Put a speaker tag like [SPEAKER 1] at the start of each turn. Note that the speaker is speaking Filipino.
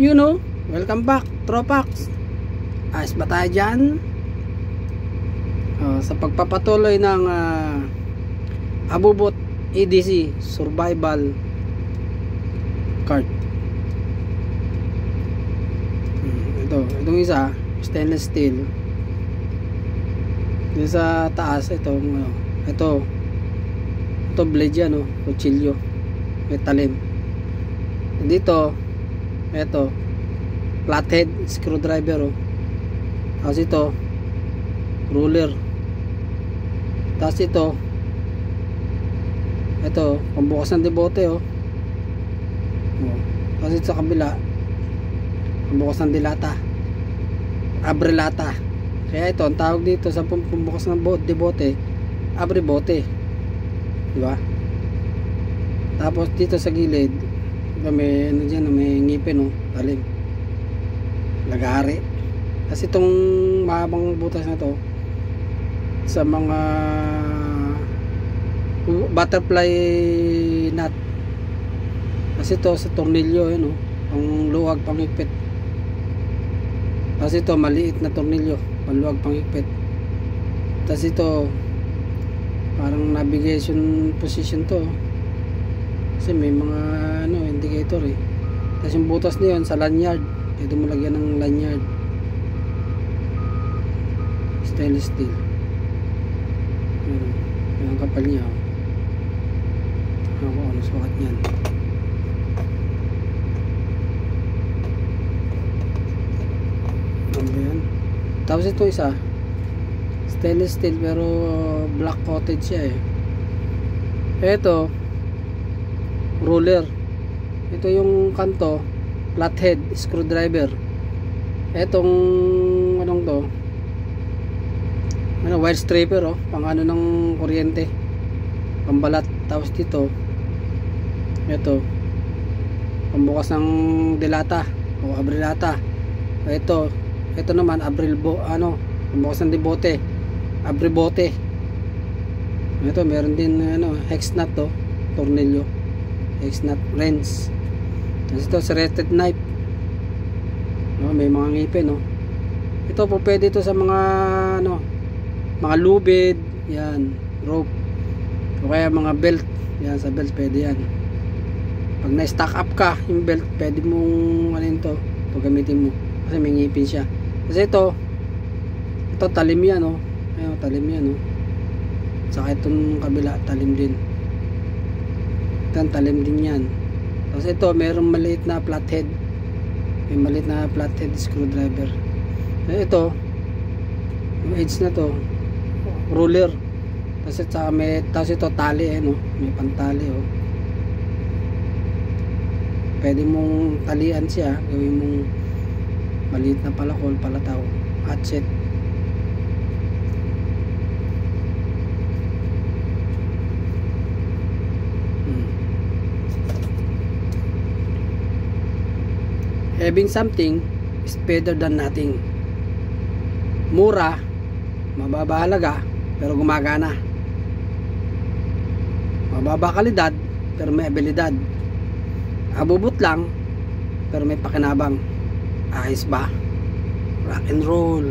[SPEAKER 1] You know, welcome back, Tropax. Ayos ba tayo dyan? Sa pagpapatuloy ng Abubot EDC Survival Cart. Itong isa, stainless steel. Dito sa taas, ito blade yan, kutsilyo. May talim. Dito, ito flathead screwdriver, tapos ito ruler, tapos ito pambukas ng debote, tapos ito sa kabila pambukas ng dilata, abrelata. Kaya ito ang tawag dito sa pambukas ng debote, abre bote, diba? Tapos dito sa gilid may may ngipin, talim, lagari. Kasi itong mahabang butas na to sa mga butterfly nut, kasi ito sa tornilyo, ang luwag panghigpit. Kasi ito maliit na tornilyo, panluwag panghigpit. Tapos ito parang navigation position to, kasi may mga indicator Tapos yung butas na yun sa lanyard, pwede mo lagyan ng lanyard. Stainless steel. Yung kapal niya, ano sukat niyan. Ano ba yan? Tapos ito isa, stainless steel pero black coated siya. Ito ruler. Ito yung kanto, flathead screwdriver. Etong wire stripper, pang ng kuryente, pambalat. Tapos dito ito pambukas ng dilata o abrelata. Ito naman pambukas ng debote, abribote. Ito meron din hex nut, tornilyo, hex nut, wrench. Tapos ito serrated knife, may mga ngipin, ito po pwede ito sa mga mga lubid yan, rope, o kaya mga belt yan. Sa belt pwede yan. Pag na-stack up ka yung belt, pwede mong ito gamitin mo kasi may ngipin siya. Kasi ito talim yan, ayun, talim yan, saka itong kabila talim din, talim din yan. Tapos ito mayroong maliit na flathead, may maliit na flathead screwdriver. Ito yung edge na to, ruler. Tapos ito tali, may pantali, pwede mong talian siya, gawin mong maliit na palakol, palataw, hatchet. Having something is better than nothing. Mura, mababa halaga, pero gumagana. Mababa kalidad, pero may abilidad. Abubot lang, pero may pakinabang. Ayos ba? Rock and roll.